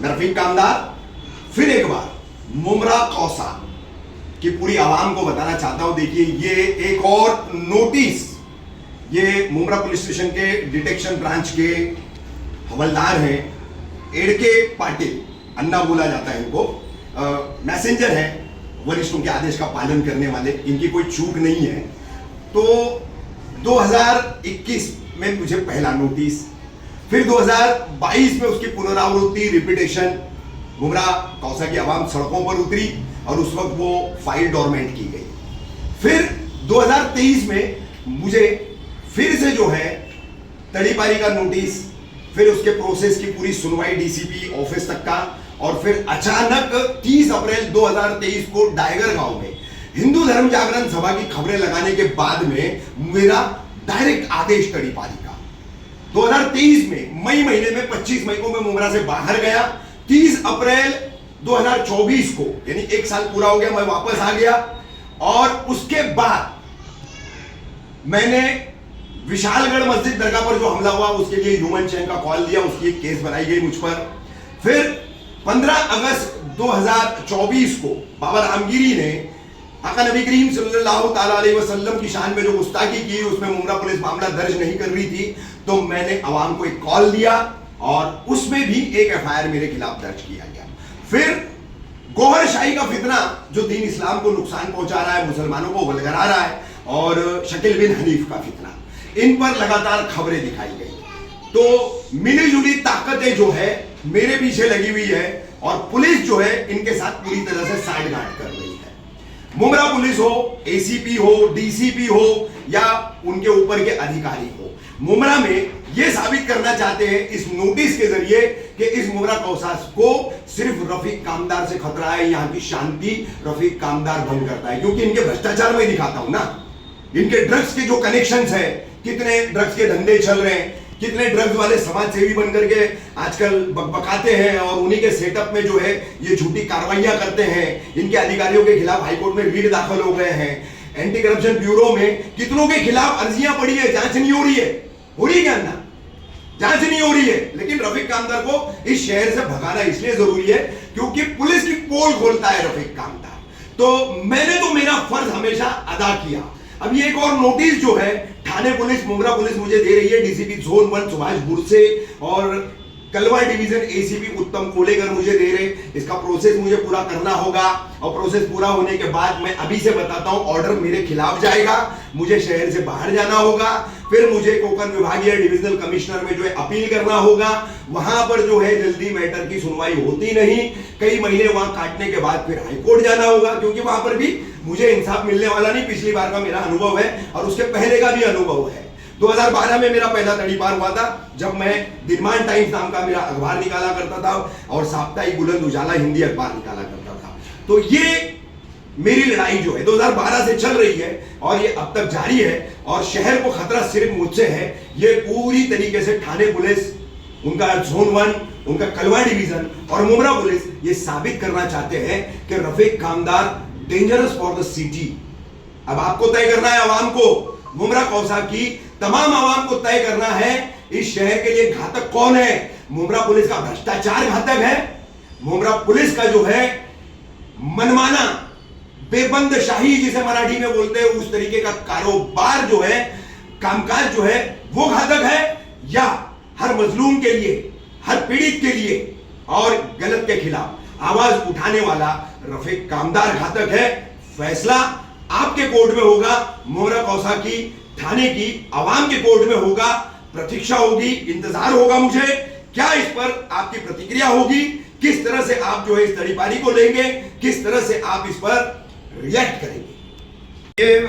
मैं रफीक कामदार फिर एक बार मुमरा कौसा की पूरी आवाम को बताना चाहता हूं। देखिए, ये एक और नोटिस, ये मुमरा पुलिस स्टेशन के डिटेक्शन ब्रांच के हवलदार हैं, एड़के पाटिल, अन्ना बोला जाता है इनको, मैसेंजर है, वरिष्ठों के आदेश का पालन करने वाले, इनकी कोई चूक नहीं है। तो 2021 में मुझे पहला नोटिस, फिर 2022 में उसकी पुनरावृत्ति, रिपीटेशन, मुमरा कौसा की आवाम सड़कों पर उतरी और उस वक्त वो फाइल डोरमेंट की गई। फिर 2023 में मुझे फिर से जो है तड़ीपारी का नोटिस, फिर उसके प्रोसेस की पूरी सुनवाई डीसीपी ऑफिस तक का, और फिर अचानक 30 अप्रैल 2023 को डायगर गांव में हिंदू धर्म जागरण सभा की खबरें लगाने के बाद में मेरा डायरेक्ट आदेश तड़ीपारी का 2023 में मई महीने में 25 मई को मैं मुमरा से बाहर गया। 30 अप्रैल 2024 को, यानी एक साल पूरा हो गया, मैं वापस आ गया। और उसके बाद मैंने विशालगढ़ मस्जिद दरगाह पर जो हमला हुआ उसके लिए ह्यूमन चैन का कॉल दिया, उसकी एक केस बनाई गई मुझ पर। फिर 15 अगस्त 2024 को बाबा रामगिरी ने आका नबी करीम सल्लल्लाहु ताला अलैहि वसल्लम की शान में जो गुस्ताखी की, उसमें मुमरा पुलिस मामला दर्ज नहीं कर रही थी, तो मैंने अवाम को एक कॉल दिया और उसमें भी एक एफआईआर मेरे खिलाफ दर्ज किया गया। फिर गोहर शाही का फितना जो दीन इस्लाम को नुकसान पहुंचा रहा है, मुसलमानों को वलगरा रहा है, और शकील बिन हनीफ का फितना, इन पर लगातार खबरें दिखाई गई। तो मिली जुली ताकतें जो है मेरे पीछे लगी हुई है और पुलिस जो है इनके साथ पूरी तरह से साइडगार्ड कर रही है। मुमरा पुलिस हो, एसीपी हो, डीसीपी हो या उनके ऊपर के अधिकारी हो, मुमरा में यह साबित करना चाहते हैं इस नोटिस के जरिए कि इस मुमरा कौसा को सिर्फ रफीक कामदार से खतरा है, यहां की शांति रफीक कामदार भंग करता है। क्योंकि इनके भ्रष्टाचार में दिखाता हूं ना, इनके ड्रग्स के जो कनेक्शंस है, कितने ड्रग्स के धंधे चल रहे हैं, कितने ड्रग्स वाले समाज सेवी बनकर के आजकल बकबकाते हैं और उन्हीं के सेटअप में जो है ये झूठी कार्रवाइयां करते हैं। इनके अधिकारियों के खिलाफ हाईकोर्ट में रीट दाखिल हो गए हैं, एंटी करप्शन ब्यूरो में कितनों के खिलाफ अर्जियां पड़ी है, जांच नहीं हो रही है। हो रही है क्या ना? जांच नहीं हो रही है। लेकिन रफीक कामदार को इस शहर से भगाना इसलिए जरूरी है क्योंकि पुलिस की पोल खोलता है रफीक कामदार। तो मैंने तो मेरा फर्ज हमेशा अदा किया। अब ये एक और नोटिस जो है थाने पुलिस, मुमरा पुलिस मुझे दे रही है, डीसीपी जोन 1 सुभाष बुरसे और कलवा डिवीजन एसीपी उत्तम कोलेकर मुझे दे रहे। इसका प्रोसेस मुझे पूरा करना होगा और प्रोसेस पूरा होने के बाद मैं अभी से बताता हूं, ऑर्डर मेरे खिलाफ जाएगा, मुझे शहर से बाहर जाना होगा, फिर मुझे कोकन विभागीय डिविजनल कमिश्नर में जो है अपील करना होगा। वहां पर जो है जल्दी मैटर की सुनवाई होती नहीं, कई महीने वहां काटने के बाद फिर हाईकोर्ट जाना होगा, क्योंकि वहां पर भी मुझे इंसाफ मिलने वाला नहीं। पिछली बार का मेरा अनुभव है और उसके पहले का भी अनुभव है। 2012 में मेरा पहला तड़ीपार हुआ था, जब मैं दिनमान टाइम्स नाम का मेरा अखबार निकाला करता था और साप्ताहिक बुलंद उजाला हिंदी अखबार निकाला करता था। तो ये मेरी लड़ाई जो है 2012 से चल रही है और ये अब तक जारी है और शहर को खतरा सिर्फ मुझसे है। ये पूरी तरीके से थाने पुलिस, उनका जोन 1, उनका कलवा डिवीजन और मुमरा पुलिस ये साबित करना चाहते हैं कि रफीक कामदार डेंजरस फॉर द सिटी। अब आपको तय करना है, आवाम को, मुमरा कौसा की तमाम आवाम को तय करना है इस शहर के लिए घातक कौन है। मुमरा पुलिस का भ्रष्टाचार घातक है, मुमरा पुलिस का जो है मनमाना, बेबंद शाही जिसे मराठी में बोलते हैं, उस तरीके का कारोबार जो है, कामकाज जो है वो घातक है, या हर मजलूम के लिए, हर पीड़ित के लिए और गलत के खिलाफ आवाज उठाने वाला रफीक कामदार घातक है। फैसला आपके कोर्ट में होगा, मुमरा कौसा की थाने की आवाम के कोर्ट में होगा। प्रतीक्षा होगी, इंतजार होगा मुझे, क्या इस पर आपकी प्रतिक्रिया होगी, किस तरह से आप जो है इस तड़ीपारी को लेंगे, किस तरह से आप इस पर रिएक्ट करेंगे। ये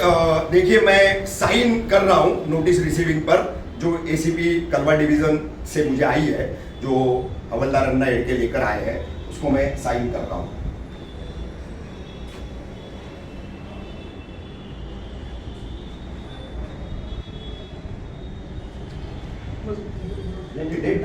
देखिए, मैं साइन कर रहा हूं नोटिस रिसीविंग पर, जो एसीपी कलवा डिवीजन से मुझे आई है, जो हवलदार अन्ना एड़के लेकर आए हैं, उसको मैं साइन कर रहा हूं। डेट